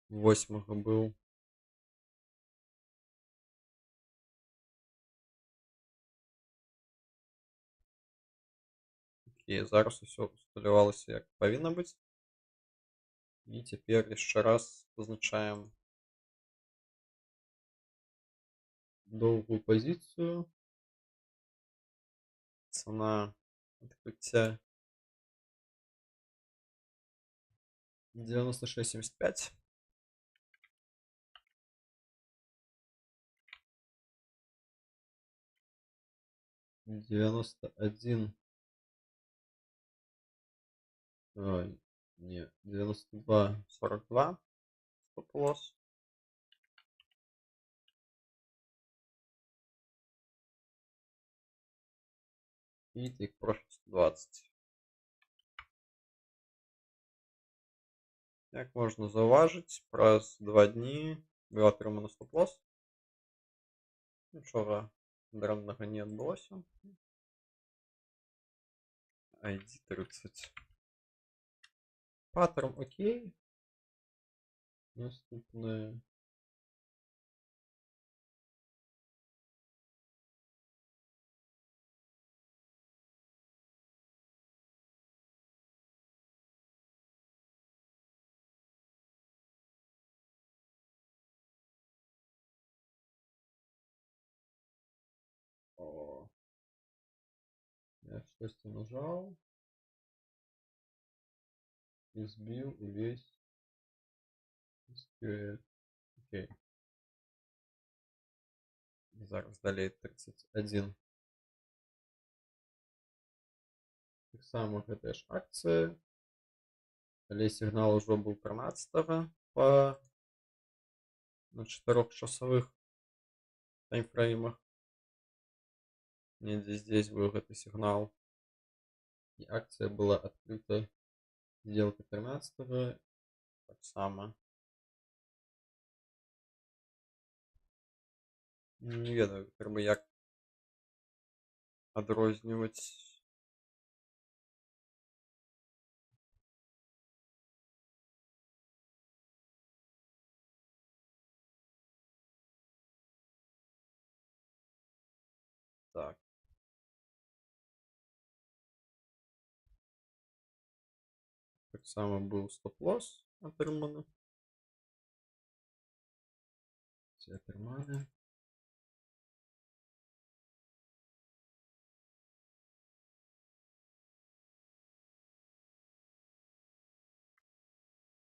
Восьмага быў. І зараз усё усталявалася як павінна быць. І цяпер яшчэ раз пазначаем доўгую пазіцыю. Цана адкрыцця 96.75. Не, 92.42. стоп-лосс. И take profit 120. Як можна зауважити, праз 2 дні було отримано стоп-лосс. Нічого драмного не відбулося. ID 30. Паттерн окей. Наступне. О. Я щось нажав. І збив увесь. Окей. Зараз далі 31. Так само гэта ж акція. Але сигнал уже был 13 по на 4-часовых таймфреймах. Недзе здесь был этот сигнал. И акция была открыта. Сделка 13 так само. Не ведаю, трэба як адрозніваць. Так. Так само был стоп-лосс атрыманы. Все атрыманы.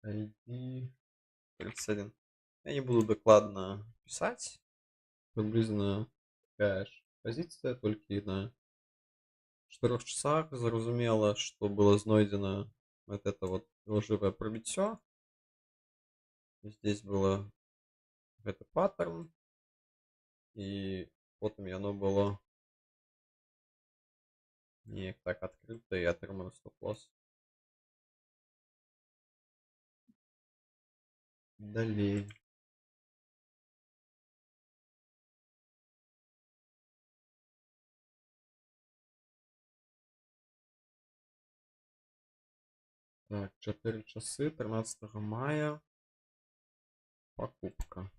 ID 31. Я не буду докладно писать. Приблизно такая же позиция, только и на 4 часах. Зразумела, что было знойдено вот это вот лживое пробитие. Здесь было это паттерн. И потом оно было не так открыто и атрыманы стоп-лосс. Далее. Так, 4 часы 13 мая. Покупка.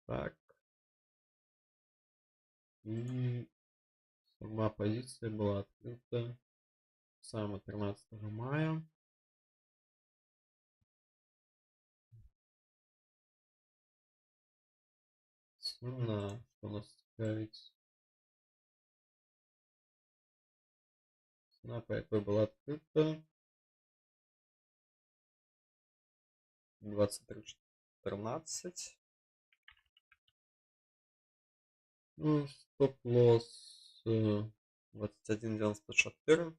Так. И сама позиция была открыта самого 13 мая. Цена, что у нас цікавить. Цена, по якой была открыта. 23.14. Ну, стоп-лосс 21.94.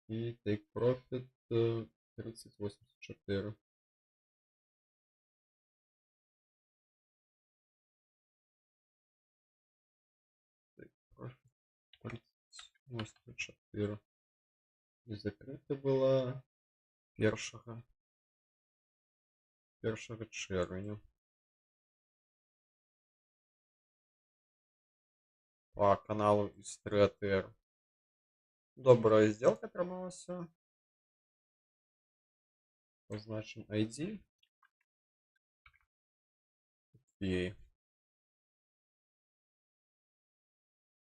И take profit 30.84. Take profit 30.84. И закрыта была 1 червня. По каналу из 3 ATR. Добрая сделка атрымалася. Позначим ID. И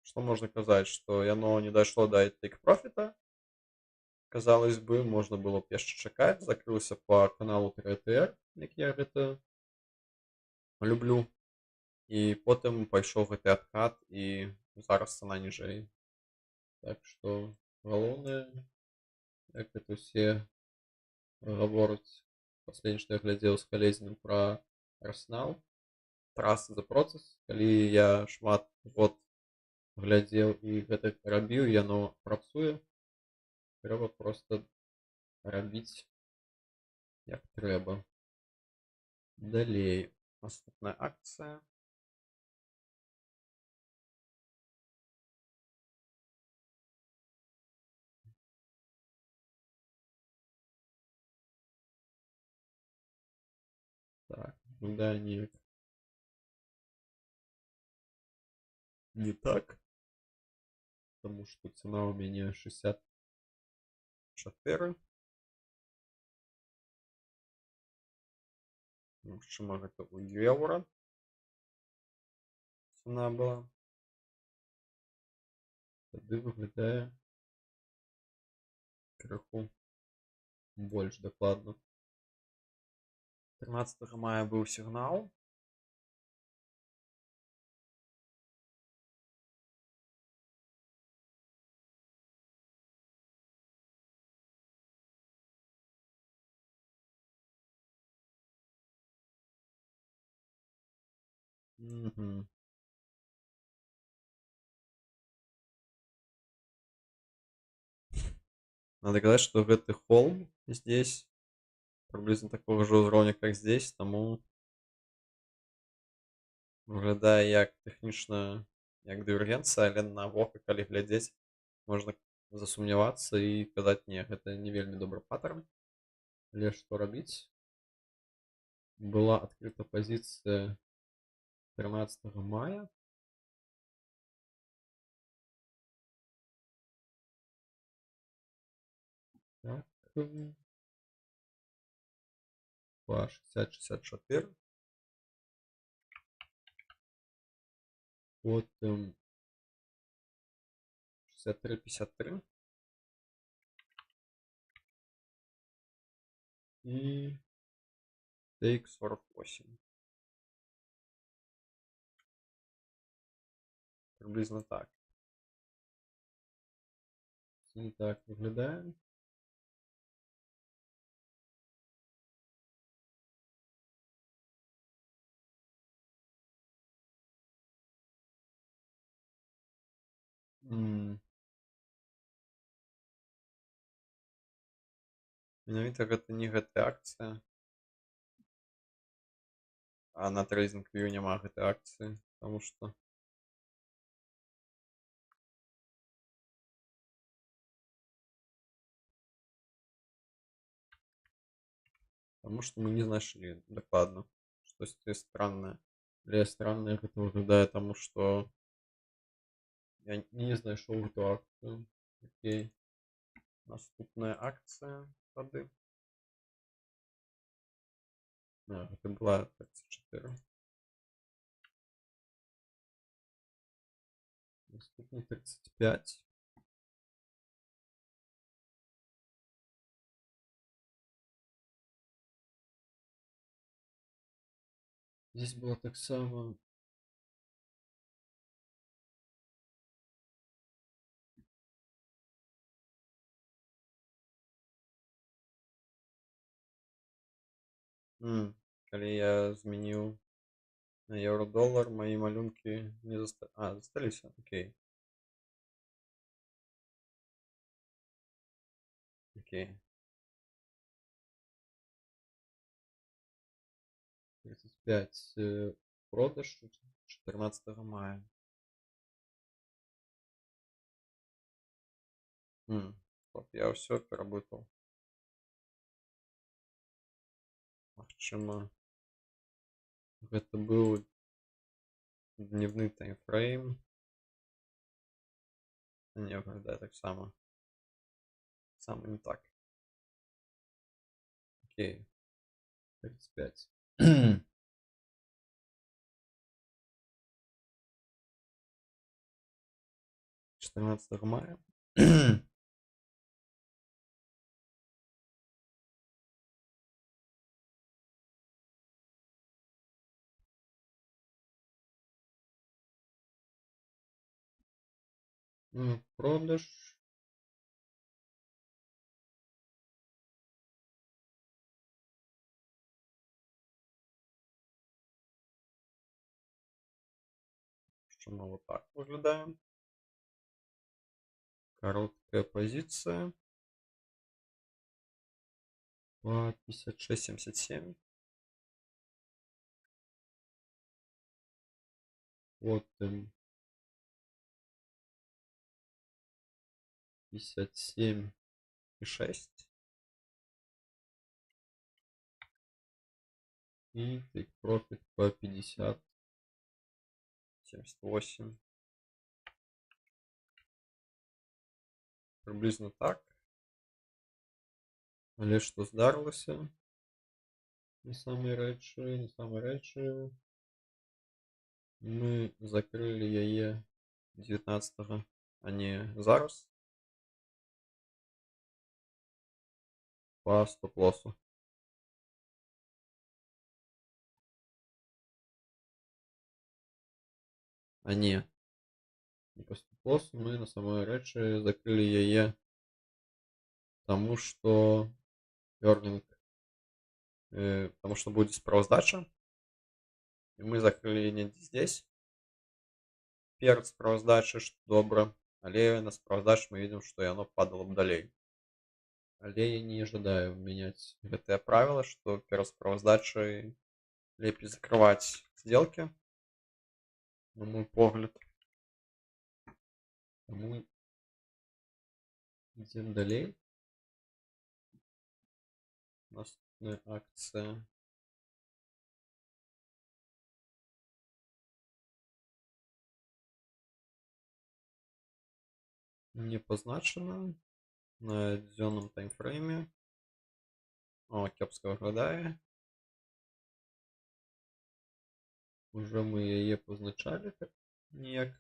что можно сказать, что оно не дошло до take профита. Казалось бы, можно было б яшчэ чакаць. Закрылся по каналу 3 ATR, як я гэта люблю. И потом пойшоў гэты откат, и зараз цена ніжэй. Так что галоўнае, як это все гавораць, последнее, что я глядзеў з Калезіным про Арсенал, trust the process. Калі я шмат год глядзеў і гэта рабіў, яно працуе. Треба просто робіць як трэба. Далей. Наступная акцыя. Так, да, не так. Потому что цена у меня 64. Магчыма, гэта ў еўра цена была. Тады выглядае крыху больш дакладна. 13 мая быў сігнал. Мгм. Надо сказать, что гэты холм здесь приблизно такого же ўзроўня, как здесь, таму выглядае як тэхнічна як дывергенцыя, але на вока, калі глядзець, можна засумнявацца і казаць, не, гэта не вельмі добры паттерн. Але што рабіць? Была адкрыта пазіцыя 13 мая. Так. По 60-64. Потым 63-53. И TX48. Приблизно так. І так выглядає. Менавіта гэта не гэтая акцыя. А на TradingView няма гэтай акцыі, потому что мы не знайшлі дакладна штосьці страннае. Але страннае гэта выглядае, таму што я не знайшоў гэту акцыю. Окей. Наступная акцыя тады. Гэта была 34. Наступный 35. Здесь было так само. Калі я змяніў на еўро-долар, мои малюнкі не засталіся. Окей. Окей. 35 продаж 14 мая. Стоп, я ўсё пераблытаў. Магчыма, гэта быў дневны таймфрейм. Не, выглядае таксама. Сам не так. Окей. 35. 14 мая. Продаж. Чому вот так выглядае. Короткая позиция. по 56,77. Вот 57,6. И take profit по 50,78. Приблизно так. Але что здарылася? Не самый рэчы. Мы закрыли яе 19, а не зараз. По стоп-лоссу. А не по стоп-лоссу. Мы на самой рэчы закрыли яе, потому что earning, потому что будет справаздача. И мы закрыли не здесь. Перед справаздачай, что добра. Але на справаздачы мы видим, что яно падало б далей. Але я не жадаю менять гэтае правило, что перед справаздачай лепей закрывать сделки, на мой погляд. Таму ідзем далей. Наступная акция. Не позначена на дзённым таймфрейме. О, кепска выглядае. Уже мы яе позначалі так неяк.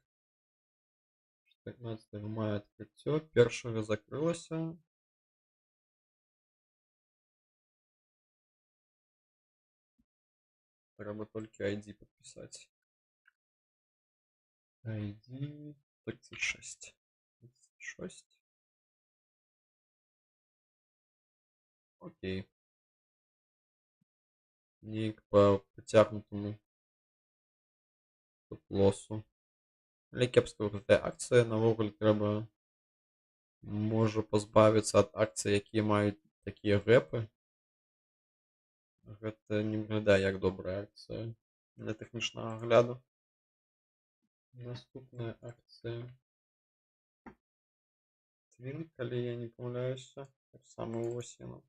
14 мая адкрыццё першага закрылася. Трэба толькі ID подписать. ID 36. 36. Окей. Неяк по потягнутому стоп-лоссу. Але кепска выглядае акцыя. Навогуле трэба можа пазбавіцца ад акцый, якія маюць такія гэпы. Гэта не выглядае як добрая акцыя для тэхнічнага агляду. Наступная акцыя. Твин, калі я не памыляюся, таксама вось яна.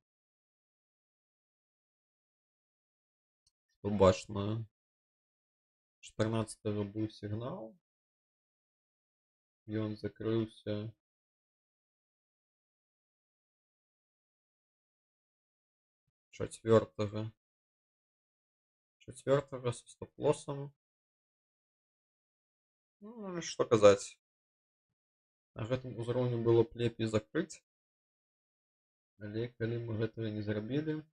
Што бачна, 14 быў сігнал. Ён закрыўся 4 со стоп-лоссом. Ну, што казаць. На гэтым узроўню было б лепей закрыць. Але калі мы гэтага не зрабілі,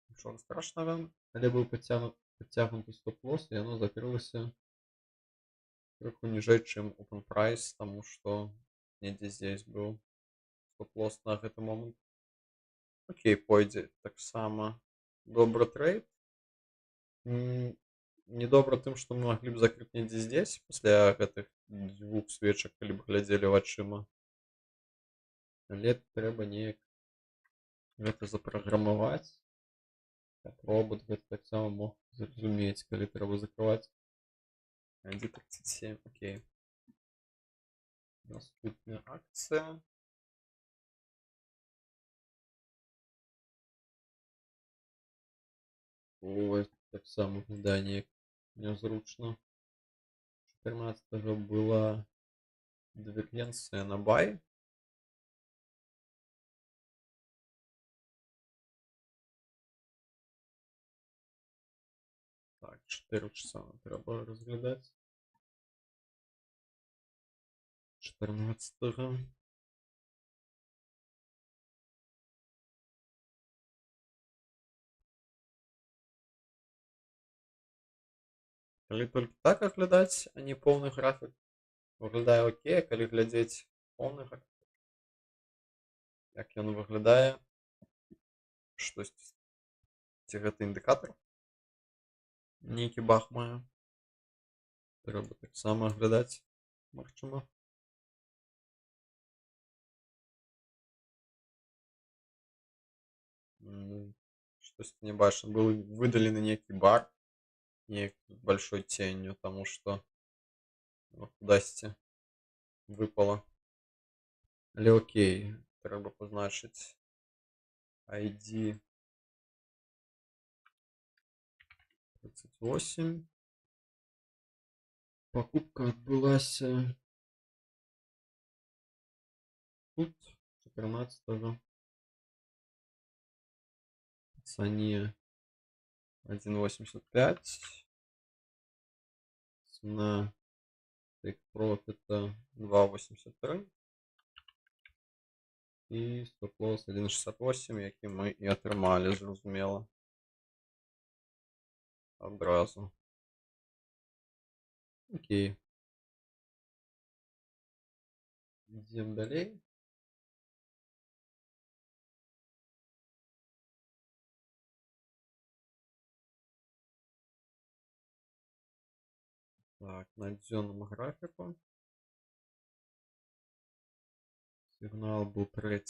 нічога страшнага. Але быў падцягнуты стоп-лосс, і яно закрылася крыху ніжэй, чым open price, таму што недзе здесь быў стоп-лосс на гэты момант. Окей, пойдзе таксама добры трейд. Недобра тым, што мы маглі б закрыць недзе здесь пасля гэтых 2 свечак, калі б глядзелі вачыма. Але трэба неяк гэта запраграмаваць, каб робот гэта таксама мог зразумець, калі трэба закрываць. 1.37, окей. Наступная акцыя. Ой, таксама выглядае неяк нязручна. 14 была дивергенцыя на бай. Так, 4 часа трэба разглядаць. 14. Калі толькі так аглядаць, а не поўны графік, выглядае окей. Калі глядзець поўны графік, як ён выглядае, штосьці, ці гэта індыкатар нейкі баг мае, трэба таксама аглядаць, магчыма. Штось не бачу. Был выдалены некий бар, большой тенью, тому что кудасьці выпало. Але окей, трэба позначыць ID 38. Покупка отбылася тут 14-го. По цене 1,85. Цена take profit 2,83. І стоп-лосс 1,68, який ми і отримали, зрозуміло. Одразу. Окей. Йдемо далі. Так, на дзённому графіку. Сигнал був 3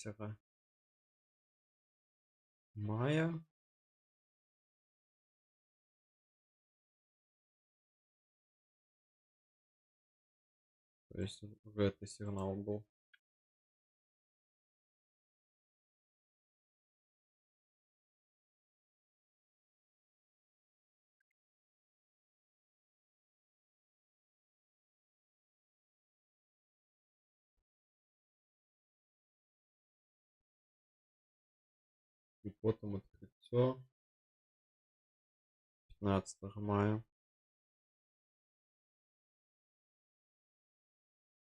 мая. То есть гэты сигнал был. І потім відкриття 15 мая.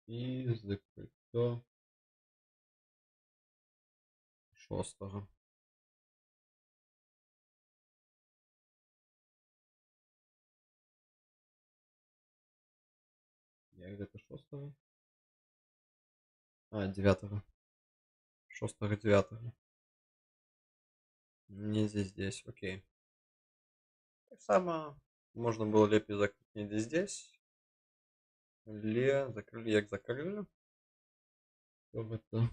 І закриття 6. Я где-то 6. А, 9. 6-9. Не здесь, окей. Так само можно было лепей закрыть не здесь. Закрыли, як закрыли. То это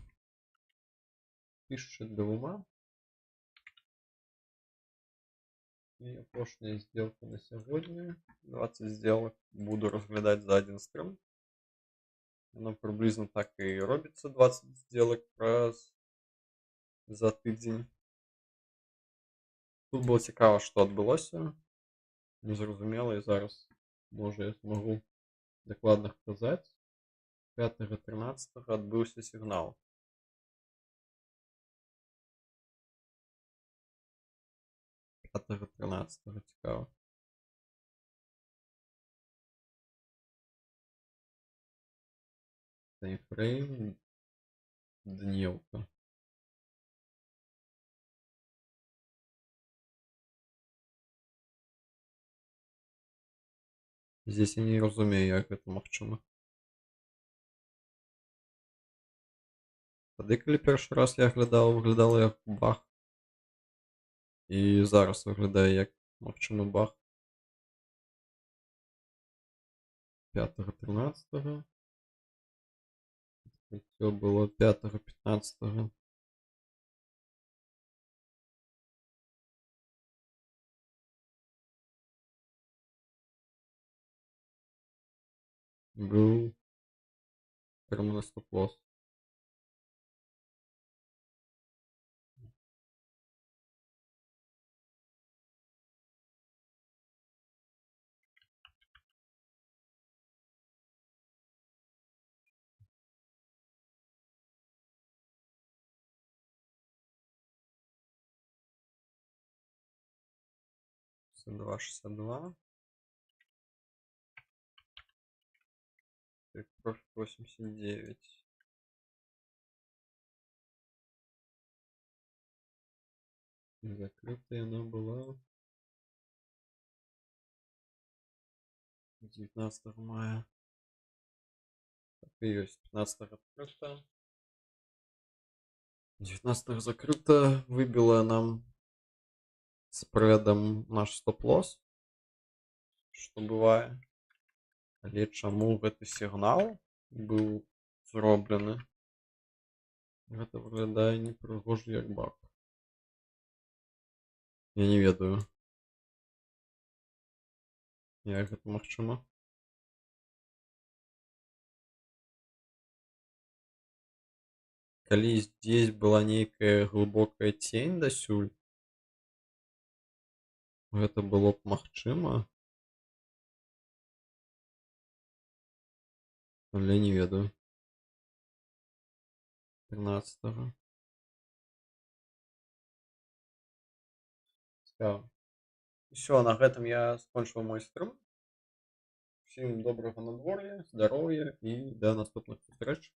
1200. І опошня сделка на сьогодні. 20 сделок. Буду розглядати за один стрим. Воно приблизно так і робиться. 20 сделок раз за тиждень. Тут було цікаво, що відбулося. Незрозуміло, і зараз, може, я зможу докладно сказати. 5-13 відбувся сигнал. 5-13 цікаво. Таймфрейм. Дневка. Здесь я не розумію, як це магчыма. Тоді, коли перший раз я виглядало як баг. І зараз виглядає як магчымы баг. 5-13. Це було 5-15. Був терміновий стоп-лосс. Два 62. Профит 89. Закрытая она была 19 мая. Так и есть. 15 открыто. 19 закрыто. Выбила нам спредом наш стоп-лосс. Что бывает. Але чаму гэты сігнал быў зроблены? Гэта выглядае непрыгожа як баг. Я не ведаю. Як гэта магчыма? Калі здесь была нейкая глыбокая цень дасюль, гэта было б магчыма, але не ведаю. 13-го. Цікава. Усё, на гэтым я скончыў мой стрым. Усім добрага надвор'я, здароўя і да наступных сустрэч.